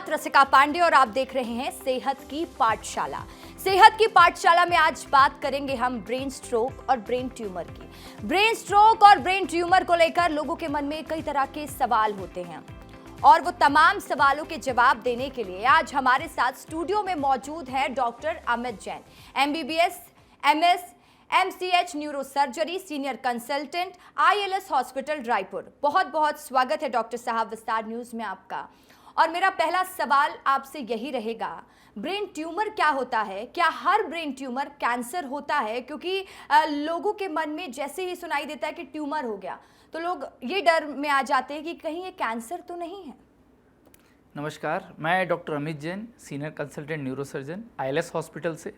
साथ रसिका पांडे और आप देख रहे हैं सेहत की पाठशाला। सेहत की पाठशाला में आज बात करेंगे हम ब्रेन स्ट्रोक और ब्रेन ट्यूमर की। ब्रेन स्ट्रोक और ब्रेन ट्यूमर को लेकर लोगों के मन में कई तरह के सवाल होते हैं और वो तमाम सवालों के जवाब देने के लिए आज हमारे साथ स्टूडियो में मौजूद है doctor Amit Jain, MBBS, MS, MCH neuro surgery, senior consultant, ILS hospital Raipur. बहुत बहुत स्वागत है डॉक्टर साहब विस्तार न्यूज में आपका। और मेरा पहला सवाल आपसे यही रहेगा, ब्रेन ट्यूमर क्या होता है? क्या हर ब्रेन ट्यूमर कैंसर होता है? क्योंकि लोगों के मन में जैसे ही सुनाई देता है कि ट्यूमर हो गया तो लोग ये डर में आ जाते हैं कि कहीं ये कैंसर तो नहीं है। नमस्कार, मैं doctor Amit Jain, senior consultant neuro surgeon, ILS hospital से।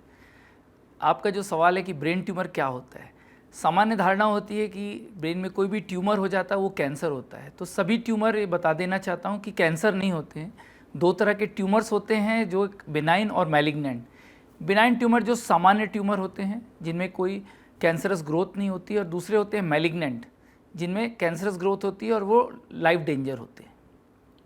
आपका जो सवाल है कि ब्रेन ट्यूमर क्या होता है, सामान्य धारणा होती है कि ब्रेन में कोई भी ट्यूमर हो जाता है वो कैंसर होता है। तो सभी ट्यूमर ये बता देना चाहता हूँ कि कैंसर नहीं होते हैं। दो तरह के ट्यूमर्स होते हैं, जो बिनाइन और मैलिग्नेंट। बिनाइन ट्यूमर जो सामान्य ट्यूमर होते हैं जिनमें कोई कैंसरस ग्रोथ नहीं होती, और दूसरे होते हैं मैलिग्नेंट जिनमें कैंसरस ग्रोथ होती है और वो लाइफ डेंजर होते हैं।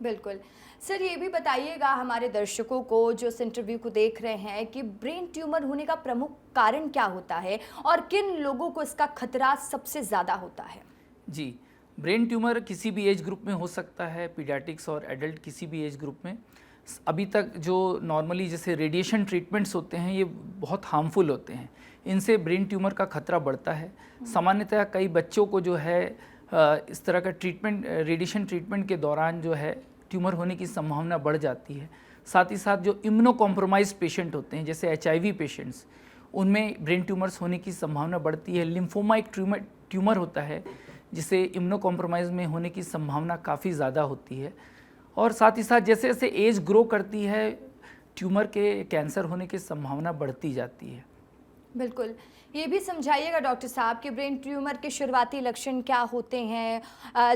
बिल्कुल सर, ये भी बताइएगा हमारे दर्शकों को जो इस इंटरव्यू को देख रहे हैं कि ब्रेन ट्यूमर होने का प्रमुख कारण क्या होता है और किन लोगों को इसका खतरा सबसे ज़्यादा होता है? जी, ब्रेन ट्यूमर किसी भी एज ग्रुप में हो सकता है, पीडियाट्रिक्स और एडल्ट किसी भी एज ग्रुप में। अभी तक जो नॉर्मली जैसे रेडिएशन ट्रीटमेंट्स होते हैं ये बहुत हार्मफुल होते हैं, इनसे ब्रेन ट्यूमर का खतरा बढ़ता है। सामान्यतः कई बच्चों को जो है इस तरह का ट्रीटमेंट, रेडिएशन ट्रीटमेंट के दौरान जो है ट्यूमर होने की संभावना बढ़ जाती है। साथ ही साथ जो इम्यूनो कॉम्प्रोमाइज पेशेंट होते हैं जैसे HIV पेशेंट्स, उनमें ब्रेन ट्यूमर्स होने की संभावना बढ़ती है। लिम्फोमा एक ट्यूमर होता है जिसे इम्यूनो कॉम्प्रोमाइज में होने की संभावना काफ़ी ज़्यादा होती है। और साथ ही साथ जैसे जैसे एज ग्रो करती है ट्यूमर के कैंसर होने की संभावना बढ़ती जाती है। बिल्कुल, ये भी समझाइएगा डॉक्टर साहब कि ब्रेन ट्यूमर के शुरुआती लक्षण क्या होते हैं,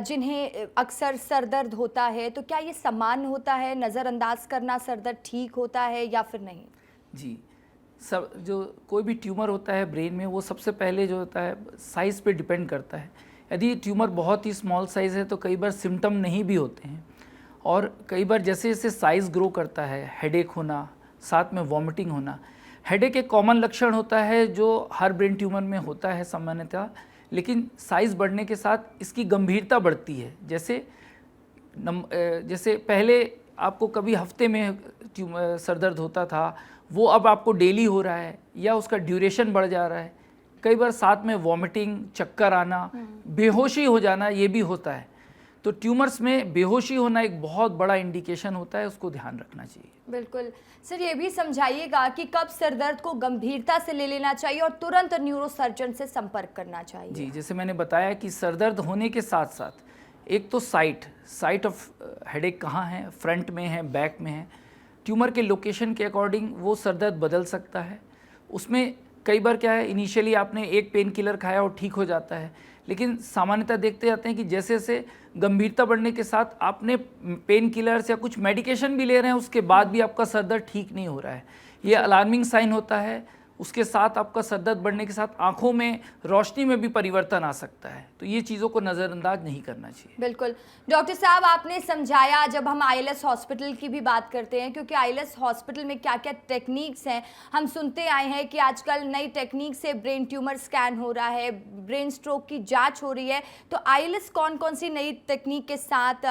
जिन्हें अक्सर सर दर्द होता है, तो क्या ये सामान्य होता है? नज़रअंदाज करना सर दर्द ठीक होता है या फिर नहीं? जी, सब जो कोई भी ट्यूमर होता है ब्रेन में, वो सबसे पहले जो होता है साइज़ पे डिपेंड करता है। यदि ट्यूमर बहुत ही स्मॉल साइज़ है तो कई बार सिम्टम नहीं भी होते हैं, और कई बार जैसे जैसे साइज़ ग्रो करता है, हेडेक होना, साथ में वॉमिटिंग होना। हेडेक एक कॉमन लक्षण होता है जो हर ब्रेन ट्यूमर में होता है सामान्यतः, लेकिन साइज़ बढ़ने के साथ इसकी गंभीरता बढ़ती है। जैसे पहले आपको कभी हफ्ते में सर दर्द होता था, वो अब आपको डेली हो रहा है या उसका ड्यूरेशन बढ़ जा रहा है। कई बार साथ में वॉमिटिंग, चक्कर आना, बेहोशी हो जाना ये भी होता है। तो ट्यूमर्स में बेहोशी होना एक बहुत बड़ा इंडिकेशन होता है, उसको ध्यान रखना चाहिए। बिल्कुल सर, ये भी समझाइएगा कि कब सर दर्द को गंभीरता से ले लेना चाहिए और तुरंत न्यूरो सर्जन से संपर्क करना चाहिए। जी, जैसे मैंने बताया कि सर दर्द होने के साथ साथ एक तो साइट ऑफ हेडेक कहाँ है, फ्रंट में है, बैक में है। ट्यूमर के लोकेशन के अकॉर्डिंग वो सर दर्द बदल सकता है। उसमें कई बार क्या है, इनिशियली आपने एक पेन किलर खाया और ठीक हो जाता है, लेकिन सामान्यतः देखते जाते हैं कि जैसे जैसे गंभीरता बढ़ने के साथ आपने पेन किलर्स या कुछ मेडिकेशन भी ले रहे हैं, उसके बाद भी आपका सर दर्द ठीक नहीं हो रहा है, ये अलार्मिंग साइन होता है। उसके साथ आपका सर दर्द बढ़ने के साथ आंखों में रोशनी में भी परिवर्तन आ सकता है, तो ये चीज़ों को नज़रअंदाज नहीं करना चाहिए। बिल्कुल डॉक्टर साहब, आपने समझाया। जब हम ILS हॉस्पिटल की भी बात करते हैं, क्योंकि ILS हॉस्पिटल में क्या क्या टेक्निक्स हैं, हम सुनते आए हैं कि आजकल नई टेक्निक से ब्रेन ट्यूमर स्कैन हो रहा है, ब्रेन स्ट्रोक की जांच हो रही है। तो ILS कौन कौन सी नई टेक्निक के साथ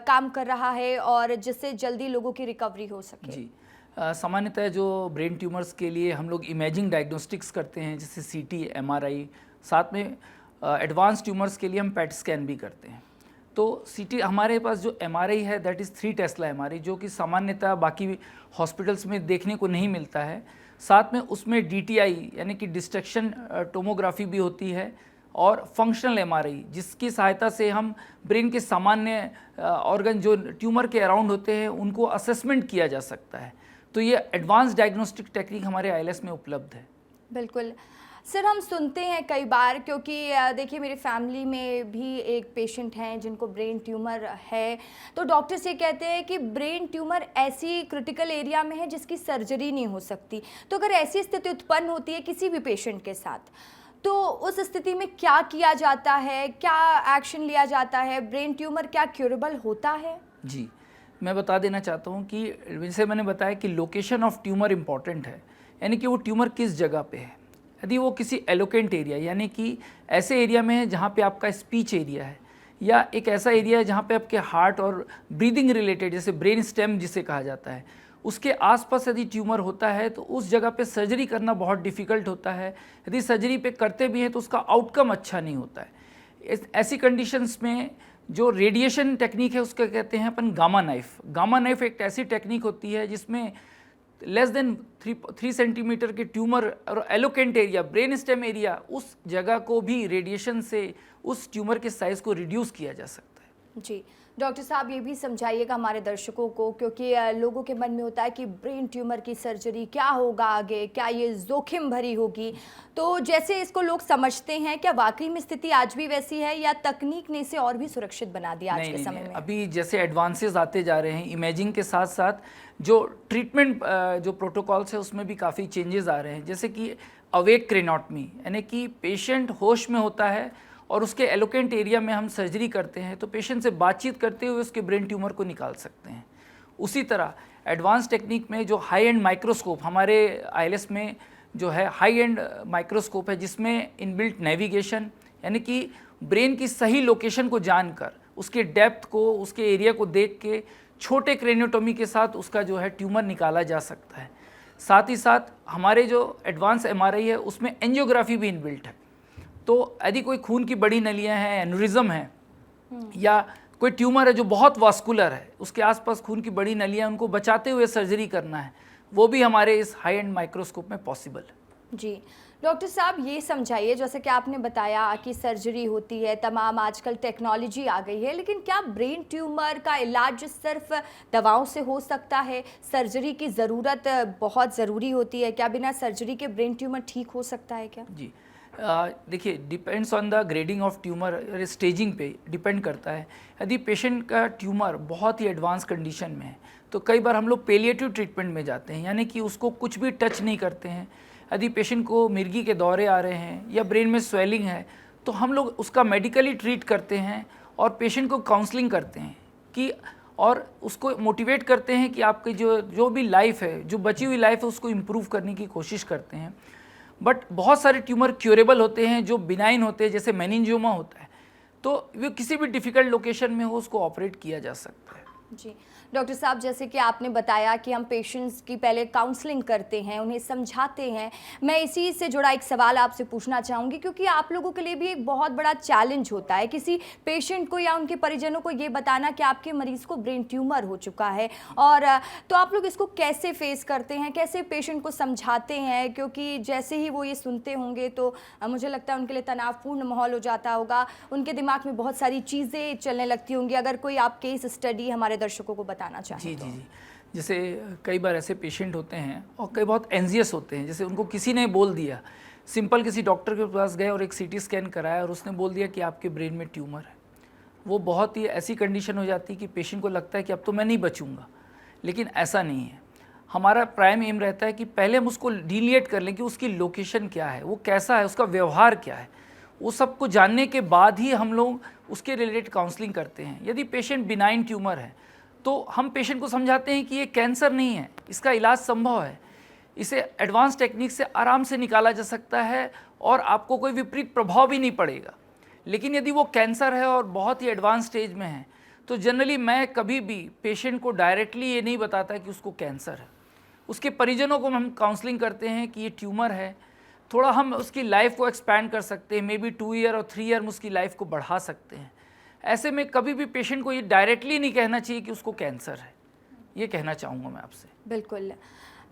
काम कर रहा है और जिससे जल्दी लोगों की रिकवरी हो सके? जी, सामान्यतः जो ब्रेन ट्यूमर्स के लिए हम लोग इमेजिंग डायग्नोस्टिक्स करते हैं जैसे CT, MRI, साथ में एडवांस ट्यूमर्स के लिए हम PET स्कैन भी करते हैं। तो CT, हमारे पास जो MRI है दैट इज़ 3 टेस्ला MRI, जो कि सामान्यतः बाकी हॉस्पिटल्स में देखने को नहीं मिलता है। साथ में उसमें DTI यानी कि डिस्ट्रक्शन टोमोग्राफी भी होती है, और फंक्शनल MRI जिसकी सहायता से हम ब्रेन के सामान्य ऑर्गन जो ट्यूमर के अराउंड होते हैं उनको असेसमेंट किया जा सकता है। तो ये एडवांस डायग्नोस्टिक टेक्निक हमारे ILS में उपलब्ध है। बिल्कुल सर, हम सुनते हैं कई बार, क्योंकि देखिए मेरी फैमिली में भी एक पेशेंट हैं जिनको ब्रेन ट्यूमर है, तो डॉक्टर से कहते हैं कि ब्रेन ट्यूमर ऐसी क्रिटिकल एरिया में है जिसकी सर्जरी नहीं हो सकती। तो अगर ऐसी स्थिति उत्पन्न होती है किसी भी पेशेंट के साथ, तो उस स्थिति में क्या किया जाता है, क्या एक्शन लिया जाता है? ब्रेन ट्यूमर क्या क्यूरेबल होता है? जी, मैं बता देना चाहता हूँ कि जैसे मैंने बताया कि लोकेशन ऑफ ट्यूमर इम्पॉर्टेंट है, यानी कि वो ट्यूमर किस जगह पे है। यदि वो किसी एलोकेंट एरिया यानी कि ऐसे एरिया में है जहाँ पे आपका स्पीच एरिया है, या एक ऐसा एरिया है जहाँ पे आपके हार्ट और ब्रीदिंग रिलेटेड जैसे ब्रेन स्टेम जिसे कहा जाता है, उसके आसपास यदि ट्यूमर होता है तो उस जगह पे सर्जरी करना बहुत डिफ़िकल्ट होता है। यदि सर्जरी पे करते भी हैं तो उसका आउटकम अच्छा नहीं होता है। ऐसी कंडीशंस में जो रेडिएशन टेक्निक है उसका कहते हैं अपन गामा नाइफ। गामा नाइफ एक ऐसी टेक्निक होती है जिसमें लेस देन 3 सेंटीमीटर के ट्यूमर और eloquent area brain stem area उस जगह को भी रेडिएशन से उस ट्यूमर के साइज़ को रिड्यूस किया जा सकता है। जी डॉक्टर साहब, ये भी समझाइएगा हमारे दर्शकों को, क्योंकि लोगों के मन में होता है कि ब्रेन ट्यूमर की सर्जरी क्या होगा आगे, क्या ये जोखिम भरी होगी। तो जैसे इसको लोग समझते हैं, क्या वाकई में स्थिति आज भी वैसी है या तकनीक ने इसे और भी सुरक्षित बना दिया आज के समय में? अभी जैसे एडवांसेस आते जा रहे हैं, इमेजिंग के साथ साथ जो ट्रीटमेंट जो प्रोटोकॉल्स है उसमें भी काफ़ी चेंजेस आ रहे हैं। जैसे कि अवेक क्रेनोटमी, यानी कि पेशेंट होश में होता है और उसके एलोकेंट एरिया में हम सर्जरी करते हैं तो पेशेंट से बातचीत करते हुए उसके ब्रेन ट्यूमर को निकाल सकते हैं। उसी तरह एडवांस टेक्निक में जो हाई एंड माइक्रोस्कोप, हमारे आईएलएस में जो है हाई एंड माइक्रोस्कोप है जिसमें इनबिल्ट नेविगेशन, यानी कि ब्रेन की सही लोकेशन को जानकर उसके डेप्थ को, उसके एरिया को देख के छोटे क्रेनियोटोमी के साथ उसका जो है ट्यूमर निकाला जा सकता है। साथ ही साथ हमारे जो एडवांस एमआरआई है उसमें एंजियोग्राफी भी इनबिल्ट है। तो यदि कोई खून की बड़ी नलियां हैं, एनुरिज्म है, या कोई ट्यूमर है जो बहुत वास्कुलर है, उसके आसपास खून की बड़ी नलियां, उनको बचाते हुए सर्जरी करना है, वो भी हमारे इस हाई एंड माइक्रोस्कोप में पॉसिबल है। जी डॉक्टर साहब, ये समझाइए, जैसे कि आपने बताया कि सर्जरी होती है, तमाम आजकल टेक्नोलॉजी आ गई है, लेकिन क्या ब्रेन ट्यूमर का इलाज सिर्फ दवाओं से हो सकता है? सर्जरी की ज़रूरत बहुत ज़रूरी होती है क्या? बिना सर्जरी के ब्रेन ट्यूमर ठीक हो सकता है क्या? जी देखिए, depends on the grading of tumour, staging पे डिपेंड करता है। यदि पेशेंट का ट्यूमर बहुत ही एडवांस कंडीशन में है तो कई बार हम लोग पेलिएटिव ट्रीटमेंट में जाते हैं, यानी कि उसको कुछ भी टच नहीं करते हैं। यदि पेशेंट को मिर्गी के दौरे आ रहे हैं या ब्रेन में स्वेलिंग है तो हम लोग उसका मेडिकली ट्रीट करते हैं और पेशेंट को काउंसलिंग करते हैं कि, और उसको मोटिवेट करते हैं कि आपकी जो भी लाइफ है, जो बची हुई लाइफ है, उसको इम्प्रूव करने की कोशिश करते हैं। बट बहुत सारे ट्यूमर क्यूरेबल होते हैं जो बिनाइन होते हैं, जैसे मेनिंजियोमा होता है, तो वो किसी भी डिफ़िकल्ट लोकेशन में हो उसको ऑपरेट किया जा सकता है। जी डॉक्टर साहब, जैसे कि आपने बताया कि हम पेशेंट्स की पहले काउंसलिंग करते हैं, उन्हें समझाते हैं, मैं इसी से जुड़ा एक सवाल आपसे पूछना चाहूँगी, क्योंकि आप लोगों के लिए भी एक बहुत बड़ा चैलेंज होता है किसी पेशेंट को या उनके परिजनों को ये बताना कि आपके मरीज़ को ब्रेन ट्यूमर हो चुका है। और तो आप लोग इसको कैसे फेस करते हैं, कैसे पेशेंट को समझाते हैं? क्योंकि जैसे ही वो ये सुनते होंगे तो मुझे लगता है उनके लिए तनावपूर्ण माहौल हो जाता होगा, उनके दिमाग में बहुत सारी चीज़ें चलने लगती होंगी। अगर कोई आप केस स्टडी हमारे दर्शकों को बताना चाहें। जी जी जी, जैसे कई बार ऐसे पेशेंट होते हैं और कई बहुत एंजियस होते हैं, जैसे उनको किसी ने बोल दिया, सिंपल किसी डॉक्टर के पास गए और एक सीटी स्कैन कराया और उसने बोल दिया कि आपके ब्रेन में ट्यूमर है। वो बहुत ही ऐसी कंडीशन हो जाती है कि पेशेंट को लगता है कि अब तो मैं नहीं बचूंगा, लेकिन ऐसा नहीं है। हमारा प्राइम एम रहता है कि पहले हम उसको डिलीट कर लें कि उसकी लोकेशन क्या है, वो कैसा है, उसका व्यवहार क्या है, वो सब कुछ जानने के बाद ही हम लोग उसके रिलेटेड काउंसलिंग करते हैं। यदि पेशेंट बिनाइन ट्यूमर है तो हम पेशेंट को समझाते हैं कि ये कैंसर नहीं है, इसका इलाज संभव है, इसे एडवांस टेक्निक से आराम से निकाला जा सकता है और आपको कोई विपरीत प्रभाव भी नहीं पड़ेगा। लेकिन यदि वो कैंसर है और बहुत ही एडवांस स्टेज में है तो जनरली मैं कभी भी पेशेंट को डायरेक्टली ये नहीं बताता कि उसको कैंसर है। उसके परिजनों को हम काउंसलिंग करते हैं कि ये ट्यूमर है, थोड़ा हम उसकी लाइफ को एक्सपैंड कर सकते हैं, मे बी 2 ईयर और 3 ईयर में उसकी लाइफ को बढ़ा सकते हैं। ऐसे में कभी भी पेशेंट को ये डायरेक्टली नहीं कहना चाहिए कि उसको कैंसर है, ये कहना चाहूँगा मैं आपसे। बिल्कुल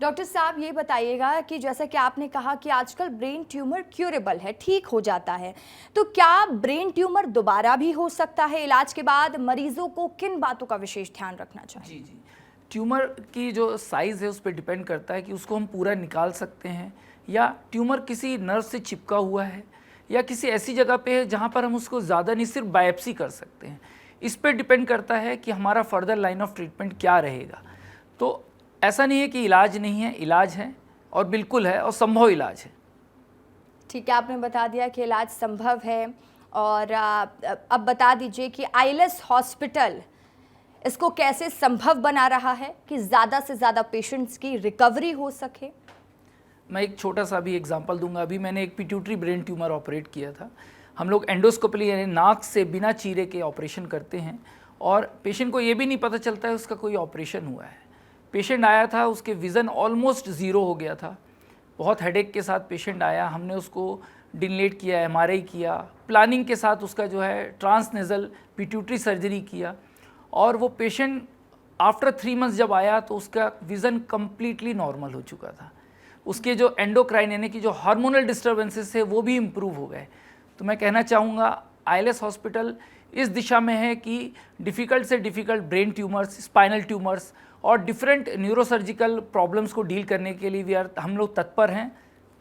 डॉक्टर साहब, ये बताइएगा कि जैसा कि आपने कहा कि आजकल ब्रेन ट्यूमर क्यूरेबल है, ठीक हो जाता है, तो क्या ब्रेन ट्यूमर दोबारा भी हो सकता है इलाज के बाद? मरीजों को किन बातों का विशेष ध्यान रखना चाहिए? जी जी, ट्यूमर की जो साइज़ है उस पर डिपेंड करता है कि उसको हम पूरा निकाल सकते हैं या ट्यूमर किसी नर्व से चिपका हुआ है या किसी ऐसी जगह पे है जहाँ पर हम उसको ज़्यादा नहीं सिर्फ बायोप्सी कर सकते हैं। इस पर डिपेंड करता है कि हमारा फर्दर लाइन ऑफ ट्रीटमेंट क्या रहेगा। तो ऐसा नहीं है कि इलाज नहीं है, इलाज है और बिल्कुल है और संभव इलाज है। ठीक है, आपने बता दिया कि इलाज संभव है। और अब बता दीजिए कि आईएलएस हॉस्पिटल इसको कैसे संभव बना रहा है कि ज़्यादा से ज़्यादा पेशेंट्स की रिकवरी हो सके? मैं एक छोटा सा भी एग्जांपल दूंगा। अभी मैंने एक पिट्यूटरी ब्रेन ट्यूमर ऑपरेट किया था। हम लोग एंडोस्कोपी यानी नाक से बिना चीरे के ऑपरेशन करते हैं और पेशेंट को ये भी नहीं पता चलता है उसका कोई ऑपरेशन हुआ है। पेशेंट आया था, उसके विज़न ऑलमोस्ट ज़ीरो हो गया था, बहुत हेडेक के साथ पेशेंट आया। हमने उसको डिलेट किया, एमआरआई किया, प्लानिंग के साथ उसका जो है ट्रांसनेज़ल पिट्यूटरी सर्जरी किया और वो पेशेंट आफ्टर 3 मंथ्स जब आया तो उसका विज़न कम्प्लीटली नॉर्मल हो चुका था। उसके जो एंडोक्राइन यानी कि जो हार्मोनल डिस्टर्बेंसेस है वो भी इम्प्रूव हो गए। तो मैं कहना चाहूँगा आईएलएस हॉस्पिटल इस दिशा में है कि डिफ़िकल्ट से difficult brain tumours, spinal tumours और डिफरेंट न्यूरोसर्जिकल प्रॉब्लम्स को डील करने के लिए हम लोग तत्पर हैं।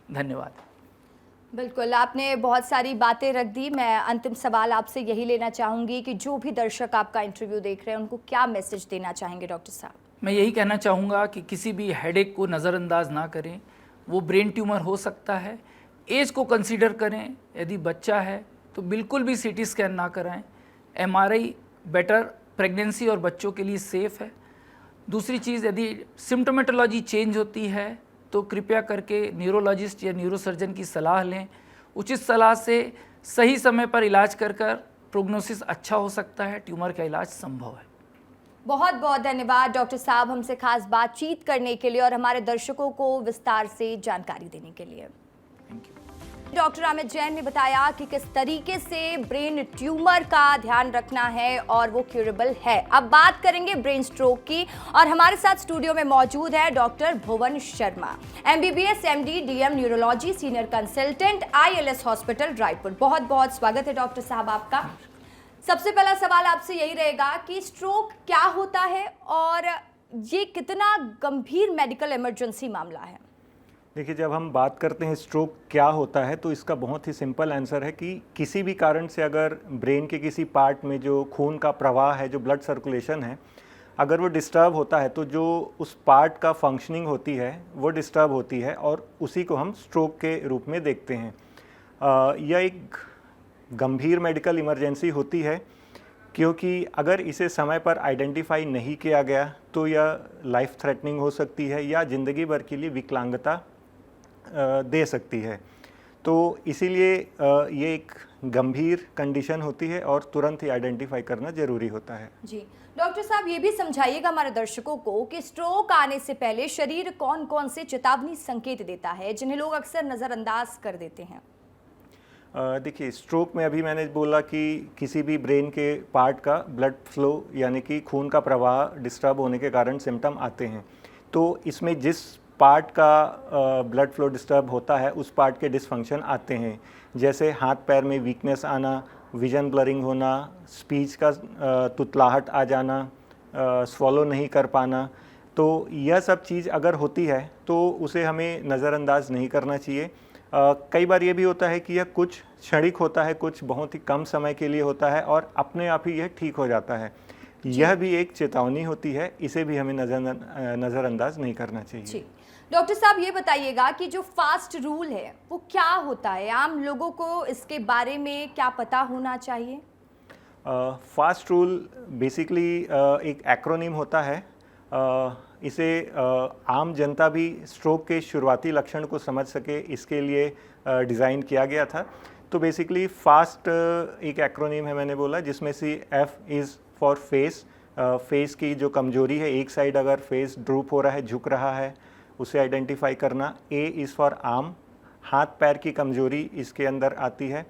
धन्यवाद। बिल्कुल, आपने बहुत सारी बातें रख दी। मैं अंतिम सवाल आपसे यही लेना चाहूँगी कि जो भी दर्शक आपका इंटरव्यू देख रहे हैं उनको क्या मैसेज देना चाहेंगे डॉक्टर साहब? मैं यही कहना चाहूँगा कि किसी भी हेडेक को नज़रअंदाज ना करें। वो ब्रेन ट्यूमर हो सकता है, एज को कंसीडर करें। यदि बच्चा है तो बिल्कुल भी सीटी स्कैन ना कराएं। एमआरआई बेटर, प्रेगनेंसी और बच्चों के लिए सेफ़ है। दूसरी चीज़, यदि सिम्टोमेटोलॉजी चेंज होती है तो कृपया करके न्यूरोलॉजिस्ट या न्यूरोसर्जन की सलाह लें। उचित सलाह से सही समय पर इलाज कर प्रोग्नोसिस अच्छा हो सकता है, ट्यूमर का इलाज संभव है। बहुत बहुत धन्यवाद डॉक्टर साहब हमसे खास बातचीत करने के लिए और हमारे दर्शकों को विस्तार से जानकारी देने के लिए। Thank you. Doctor Amit Jain ने बताया कि किस तरीके से ब्रेन ट्यूमर का ध्यान रखना है और वो क्यूरेबल है। अब बात करेंगे ब्रेन स्ट्रोक की और हमारे साथ स्टूडियो में मौजूद है doctor Bhuvan Sharma, MBBS MD DM neurology, senior consultant, ILS hospital Raipur. बहुत बहुत स्वागत है डॉक्टर साहब आपका। सबसे पहला सवाल आपसे यही रहेगा कि स्ट्रोक क्या होता है और ये कितना गंभीर मेडिकल इमरजेंसी मामला है? देखिए, जब हम बात करते हैं स्ट्रोक क्या होता है तो इसका बहुत ही सिंपल आंसर है कि किसी भी कारण से अगर ब्रेन के किसी पार्ट में जो खून का प्रवाह है, जो ब्लड सर्कुलेशन है, अगर वो डिस्टर्ब होता है तो जो उस पार्ट का फंक्शनिंग होती है वो डिस्टर्ब होती है और उसी को हम स्ट्रोक के रूप में देखते हैं। यह एक गंभीर मेडिकल इमरजेंसी होती है क्योंकि अगर इसे समय पर आइडेंटिफाई नहीं किया गया तो यह लाइफ थ्रेटनिंग हो सकती है या ज़िंदगी भर के लिए विकलांगता दे सकती है। तो इसीलिए ये एक गंभीर कंडीशन होती है और तुरंत ही आइडेंटिफाई करना ज़रूरी होता है। जी डॉक्टर साहब, ये भी समझाइएगा हमारे दर्शकों को कि स्ट्रोक आने से पहले शरीर कौन कौन से चेतावनी संकेत देता है जिन्हें लोग अक्सर नज़रअंदाज कर देते हैं? देखिए, स्ट्रोक में अभी मैंने बोला कि किसी भी ब्रेन के पार्ट का ब्लड फ्लो यानी कि खून का प्रवाह डिस्टर्ब होने के कारण सिम्टम आते हैं। तो इसमें जिस पार्ट का ब्लड फ्लो डिस्टर्ब होता है उस पार्ट के डिसफंक्शन आते हैं, जैसे हाथ पैर में वीकनेस आना, विजन ब्लरिंग होना, स्पीच का तुतलाहट आ जाना, स्वॉलो नहीं कर पाना। तो यह सब चीज़ अगर होती है तो उसे हमें नज़रअंदाज नहीं करना चाहिए। कई बार ये भी होता है कि यह कुछ क्षणिक होता है, कुछ बहुत ही कम समय के लिए होता है और अपने आप ही यह ठीक हो जाता है। यह भी एक चेतावनी होती है, इसे भी हमें नज़रअंदाज नहीं करना चाहिए। जी डॉक्टर साहब, ये बताइएगा कि जो फास्ट रूल है वो क्या होता है? आम लोगों को इसके बारे में क्या पता होना चाहिए? फास्ट रूल बेसिकली एक एक्रोनिम होता है। इसे आम जनता भी स्ट्रोक के शुरुआती लक्षण को समझ सके इसके लिए डिज़ाइन किया गया था। तो बेसिकली फास्ट एक एक्रोनिम है, मैंने बोला, जिसमें से F is for face. Face की जो कमजोरी है, एक साइड अगर फेस ड्रूप हो रहा है, झुक रहा है, उसे आइडेंटिफाई करना। A इज़ फॉर आर्म, हाथ पैर की कमजोरी इसके अंदर आती है।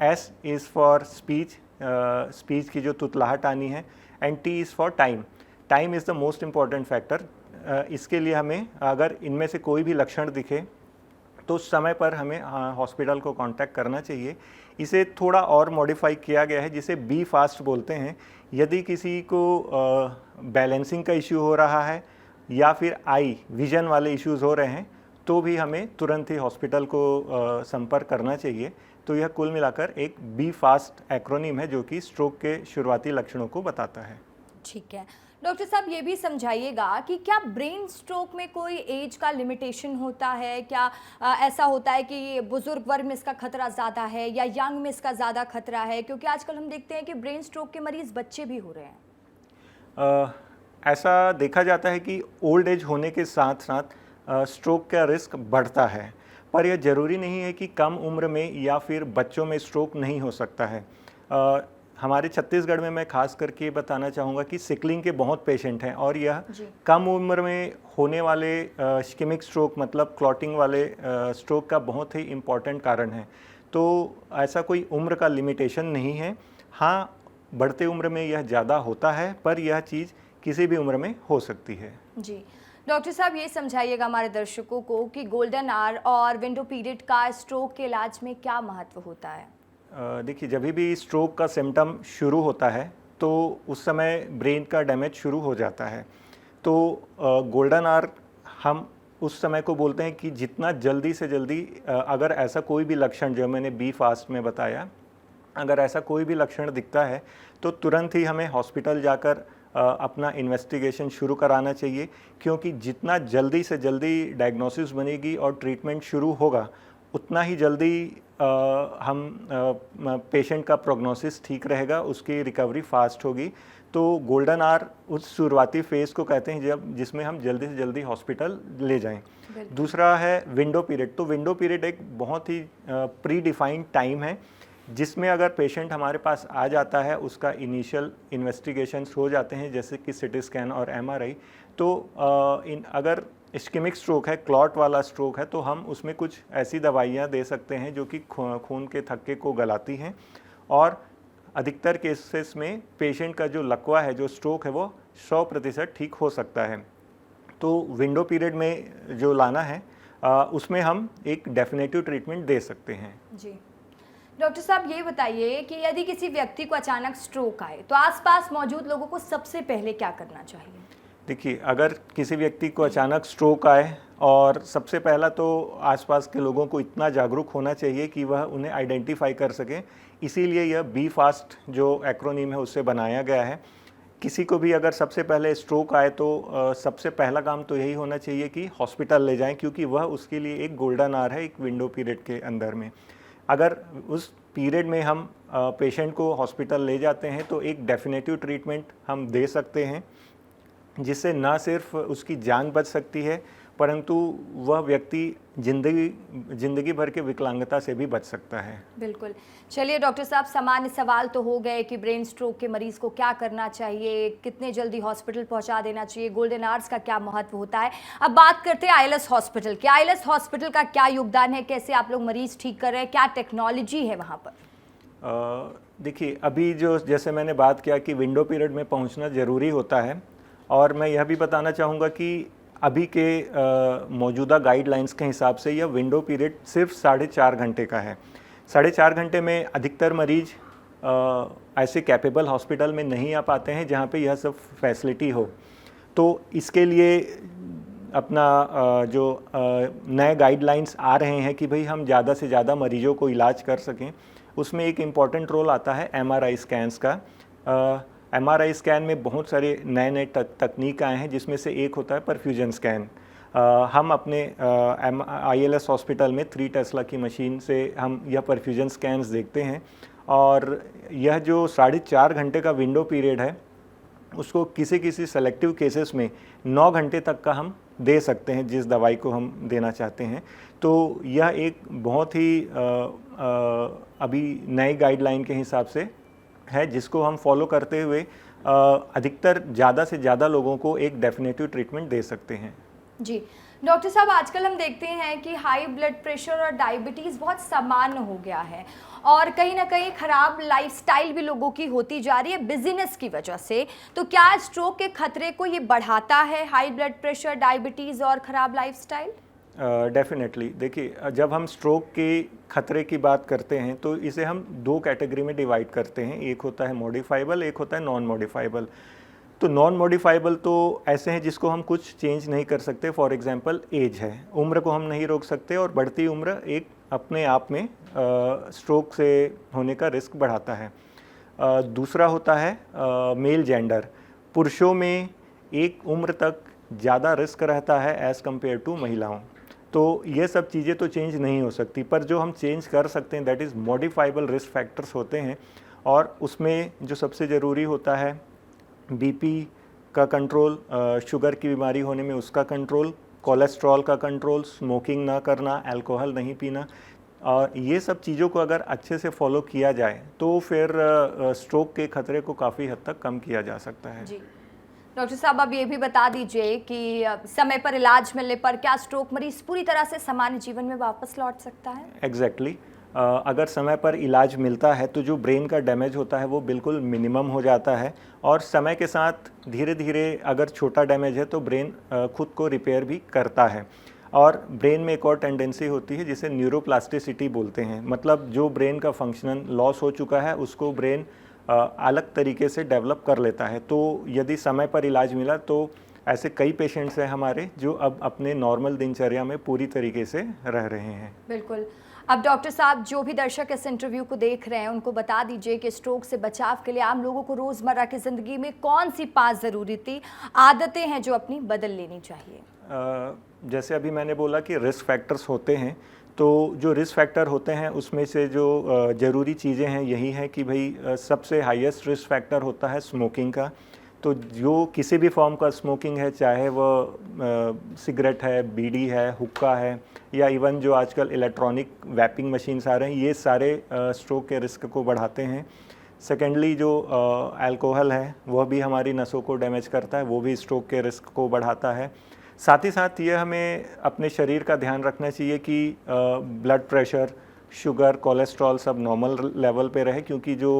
S is for speech, speech की जो तुतलाहट आनी है। And T is for time. Time is the most important factor. इसके लिए हमें अगर इनमें से कोई भी लक्षण दिखे तो उस समय पर हमें हॉस्पिटल को कांटेक्ट करना चाहिए। इसे थोड़ा और मॉडिफाई किया गया है जिसे बी फास्ट बोलते हैं। यदि किसी को बैलेंसिंग का इश्यू हो रहा है या फिर आई विजन वाले इश्यूज़ हो रहे हैं तो भी हमें तुरंत ही हॉस्पिटल को संपर्क करना चाहिए। तो यह कुल मिलाकर एक बी फास्ट एक्रोनिम है जो कि स्ट्रोक के शुरुआती लक्षणों को बताता है। ठीक है डॉक्टर साहब, ये भी समझाइएगा कि क्या ब्रेन स्ट्रोक में कोई एज का लिमिटेशन होता है? क्या ऐसा होता है कि बुजुर्ग वर्ग में इसका खतरा ज़्यादा है या यंग में इसका ज़्यादा खतरा है? क्योंकि आजकल हम देखते हैं कि ब्रेन स्ट्रोक के मरीज़ बच्चे भी हो रहे हैं। ऐसा देखा जाता है कि ओल्ड एज होने के साथ साथ स्ट्रोक का रिस्क बढ़ता है, पर यह ज़रूरी नहीं है कि कम उम्र में या फिर बच्चों में स्ट्रोक नहीं हो सकता है। हमारे छत्तीसगढ़ में मैं खास करके ये बताना चाहूँगा कि सिकलिंग के बहुत पेशेंट हैं और यह कम उम्र में होने वाले इस्केमिक स्ट्रोक मतलब क्लॉटिंग वाले स्ट्रोक का बहुत ही इम्पॉर्टेंट कारण है। तो ऐसा कोई उम्र का लिमिटेशन नहीं है। हाँ, बढ़ते उम्र में यह ज़्यादा होता है, पर यह चीज़ किसी भी उम्र में हो सकती है। जी डॉक्टर साहब, ये समझाइएगा हमारे दर्शकों को कि गोल्डन आवर और विंडो पीरियड का स्ट्रोक के इलाज में क्या महत्व होता है? देखिए, जब भी स्ट्रोक का सिम्टम शुरू होता है तो उस समय ब्रेन का डैमेज शुरू हो जाता है। तो गोल्डन आवर हम उस समय को बोलते हैं कि जितना जल्दी से जल्दी अगर ऐसा कोई भी लक्षण जो मैंने बी फास्ट में बताया, अगर ऐसा कोई भी लक्षण दिखता है तो तुरंत ही हमें हॉस्पिटल जाकर अपना इन्वेस्टिगेशन शुरू कराना चाहिए, क्योंकि जितना जल्दी से जल्दी डायग्नोसिस बनेगी और ट्रीटमेंट शुरू होगा उतना ही जल्दी हम पेशेंट का प्रोग्नोसिस ठीक रहेगा, उसकी रिकवरी फास्ट होगी। तो गोल्डन आवर उस शुरुआती फेज़ को कहते हैं जिसमें हम जल्दी से जल्दी हॉस्पिटल ले जाएं। दूसरा है विंडो पीरियड। तो विंडो पीरियड एक बहुत ही प्री डिफाइंड टाइम है जिसमें अगर पेशेंट हमारे पास आ जाता है, उसका इनिशियल इन्वेस्टिगेशंस हो जाते हैं जैसे कि सिटी स्कैन और एमआरआई। तो अगर इस्केमिक स्ट्रोक है, क्लॉट वाला स्ट्रोक है, तो हम उसमें कुछ ऐसी दवाइयाँ दे सकते हैं जो कि खून के थक्के को गलाती हैं और अधिकतर केसेस में पेशेंट का जो लकवा है, जो स्ट्रोक है, वो 100% ठीक हो सकता है। तो विंडो पीरियड में जो लाना है उसमें हम एक डेफिनेटिव ट्रीटमेंट दे सकते हैं। जी डॉक्टर साहब, ये बताइए कि यदि किसी व्यक्ति को अचानक स्ट्रोक आए तो आसपास मौजूद लोगों को सबसे पहले क्या करना चाहिए? देखिए, अगर किसी व्यक्ति को अचानक स्ट्रोक आए और सबसे पहला तो आसपास के लोगों को इतना जागरूक होना चाहिए कि वह उन्हें आइडेंटिफाई कर सकें। इसीलिए यह बी फास्ट जो एक्रोनीम है उससे बनाया गया है। किसी को भी अगर सबसे पहले स्ट्रोक आए तो सबसे पहला काम तो यही होना चाहिए कि हॉस्पिटल ले जाएं, क्योंकि वह उसके लिए एक गोल्डन आवर है एक विंडो पीरियड के अंदर में। अगर उस पीरियड में हम पेशेंट को हॉस्पिटल ले जाते हैं तो एक डेफिनेटिव ट्रीटमेंट हम दे सकते हैं जिससे ना सिर्फ उसकी जान बच सकती है, परंतु वह व्यक्ति जिंदगी भर के विकलांगता से भी बच सकता है। बिल्कुल। चलिए डॉक्टर साहब, सामान्य सवाल तो हो गए कि ब्रेन स्ट्रोक के मरीज को क्या करना चाहिए, कितने जल्दी हॉस्पिटल पहुंचा देना चाहिए, गोल्डन आवर्स का क्या महत्व होता है। अब बात करते हैं आईएलएस हॉस्पिटल की। आईएलएस हॉस्पिटल का क्या योगदान है, कैसे आप लोग मरीज ठीक कर रहे हैं, क्या टेक्नोलॉजी है वहाँ पर? देखिए, अभी जो जैसे मैंने बात किया कि विंडो पीरियड में पहुँचना ज़रूरी होता है, और मैं यह भी बताना चाहूँगा कि अभी के मौजूदा गाइडलाइंस के हिसाब से यह विंडो पीरियड सिर्फ 4.5 घंटे का है। 4.5 घंटे में अधिकतर मरीज ऐसे कैपेबल हॉस्पिटल में नहीं आ पाते हैं जहाँ पे यह सब फैसिलिटी हो। तो इसके लिए अपना जो नए गाइडलाइंस आ रहे हैं कि भाई हम ज़्यादा से ज़्यादा मरीजों को इलाज कर सकें, उसमें एक इम्पॉर्टेंट रोल आता है एमआरआई स्कैन्स का। एमआरआई स्कैन में बहुत सारे नए तकनीक आए हैं, जिसमें से एक होता है परफ्यूजन स्कैन। हम अपने आईएलएस हॉस्पिटल में 3 टेस्ला की मशीन से हम यह परफ्यूजन स्कैन्स देखते हैं, और यह जो 4.5 घंटे का विंडो पीरियड है उसको किसी सेलेक्टिव केसेस में 9 घंटे तक का हम दे सकते हैं जिस दवाई को हम देना चाहते हैं। तो यह एक बहुत ही अभी नई गाइडलाइन के हिसाब से है जिसको हम फॉलो करते हुए अधिकतर ज़्यादा से ज़्यादा लोगों को एक डेफिनेटिव ट्रीटमेंट दे सकते हैं। जी डॉक्टर साहब, आजकल हम देखते हैं कि हाई ब्लड प्रेशर और डायबिटीज़ बहुत सामान्य हो गया है, और कहीं ना कहीं ख़राब लाइफस्टाइल भी लोगों की होती जा रही है बिजीनेस की वजह से। तो क्या स्ट्रोक के खतरे को ये बढ़ाता है, हाई ब्लड प्रेशर, डायबिटीज़ और ख़राब लाइफस्टाइल? डेफिनेटली। देखिए, जब हम स्ट्रोक के खतरे की बात करते हैं तो इसे हम 2 कैटेगरी में डिवाइड करते हैं। एक होता है मॉडिफाइबल, एक होता है नॉन मॉडिफाइबल। तो नॉन मॉडिफाइबल तो ऐसे हैं जिसको हम कुछ चेंज नहीं कर सकते। फॉर एग्जांपल एज है, उम्र को हम नहीं रोक सकते, और बढ़ती उम्र एक अपने आप में स्ट्रोक से होने का रिस्क बढ़ाता है। दूसरा होता है मेल जेंडर। पुरुषों में एक उम्र तक ज़्यादा रिस्क रहता है एज़ कम्पेयर टू महिलाओं। तो ये सब चीज़ें तो चेंज नहीं हो सकती, पर जो हम चेंज कर सकते हैं that is modifiable risk factors होते हैं, और उसमें जो सबसे ज़रूरी होता है बीपी, का कंट्रोल, शुगर की बीमारी होने में उसका कंट्रोल, कोलेस्ट्रॉल का कंट्रोल, स्मोकिंग ना करना, अल्कोहल नहीं पीना, और ये सब चीज़ों को अगर अच्छे से फॉलो किया जाए तो फिर स्ट्रोक के खतरे को काफ़ी हद तक कम किया जा सकता है। जी डॉक्टर साहब, अब ये भी बता दीजिए कि समय पर इलाज मिलने पर क्या स्ट्रोक मरीज पूरी तरह से सामान्य जीवन में वापस लौट सकता है? एग्जैक्टली अगर समय पर इलाज मिलता है तो जो ब्रेन का डैमेज होता है वो बिल्कुल मिनिमम हो जाता है, और समय के साथ धीरे धीरे अगर छोटा डैमेज है तो ब्रेन खुद को रिपेयर भी करता है। और ब्रेन में एक और टेंडेंसी होती है जिसे न्यूरोप्लास्टिसिटी बोलते हैं, मतलब जो ब्रेन का फंक्शन लॉस हो चुका है उसको ब्रेन अलग तरीके से डेवलप कर लेता है। तो यदि समय पर इलाज मिला तो ऐसे कई पेशेंट्स हैं हमारे जो अब अपने नॉर्मल दिनचर्या में पूरी तरीके से रह रहे हैं। बिल्कुल। अब डॉक्टर साहब, जो भी दर्शक इस इंटरव्यू को देख रहे हैं उनको बता दीजिए कि स्ट्रोक से बचाव के लिए आम लोगों को रोज़मर्रा की ज़िंदगी में कौन सी 5 ज़रूरी आदतें हैं जो अपनी बदल लेनी चाहिए? जैसे अभी मैंने बोला कि रिस्क फैक्टर्स होते हैं, तो जो रिस्क फैक्टर होते हैं उसमें से जो ज़रूरी चीज़ें हैं यही है कि भाई सबसे हाईएस्ट रिस्क फैक्टर होता है स्मोकिंग का। तो जो किसी भी फॉर्म का स्मोकिंग है, चाहे वह सिगरेट है, बीड़ी है, हुक्का है, या इवन जो आजकल इलेक्ट्रॉनिक वैपिंग मशीन्स आ रहे हैं, ये सारे स्ट्रोक के रिस्क को बढ़ाते हैं। सेकेंडली जो अल्कोहल है वह भी हमारी नसों को डैमेज करता है, वो भी स्ट्रोक के रिस्क को बढ़ाता है। साथ ही साथ ये हमें अपने शरीर का ध्यान रखना चाहिए कि ब्लड प्रेशर, शुगर, कोलेस्ट्रॉल सब नॉर्मल लेवल पे रहे, क्योंकि जो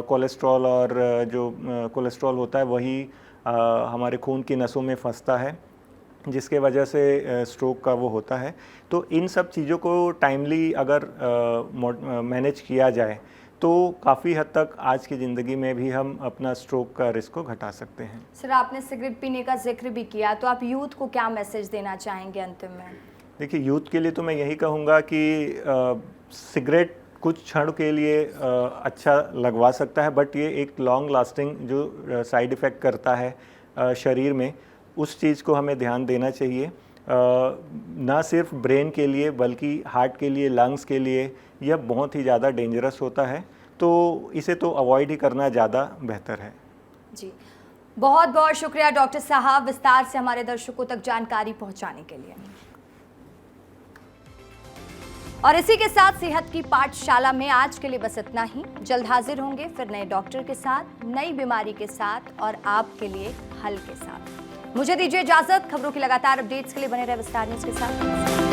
कोलेस्ट्रॉल और जो कोलेस्ट्रॉल होता है वही हमारे खून की नसों में फंसता है, जिसके वजह से स्ट्रोक का वो होता है। तो इन सब चीज़ों को टाइमली अगर मैनेज किया जाए तो काफ़ी हद तक आज की ज़िंदगी में भी हम अपना स्ट्रोक का रिस्क को घटा सकते हैं। सर, आपने सिगरेट पीने का जिक्र भी किया, तो आप यूथ को क्या मैसेज देना चाहेंगे अंतिम में? देखिए, यूथ के लिए तो मैं यही कहूँगा कि सिगरेट कुछ क्षण के लिए अच्छा लगवा सकता है, बट ये एक लॉन्ग लास्टिंग जो साइड इफ़ेक्ट करता है शरीर में, उस चीज़ को हमें ध्यान देना चाहिए। ना सिर्फ ब्रेन के लिए बल्कि हार्ट के लिए, लंग्स के लिए यह बहुत ही ज़्यादा डेंजरस होता है, तो इसे तो अवॉइड ही करना ज़्यादा बेहतर है। जी, बहुत बहुत शुक्रिया डॉक्टर साहब, विस्तार से हमारे दर्शकों तक जानकारी पहुंचाने के लिए। और इसी के साथ सेहत की पाठशाला में आज के लिए बस इतना ही। जल्द हाजिर होंगे फिर नए डॉक्टर के साथ, नई बीमारी के साथ और आपके लिए हल के साथ। मुझे दीजिए इजाजत। खबरों की लगातार अपडेट्स के लिए बने रहे विस्तार न्यूज़ के साथ।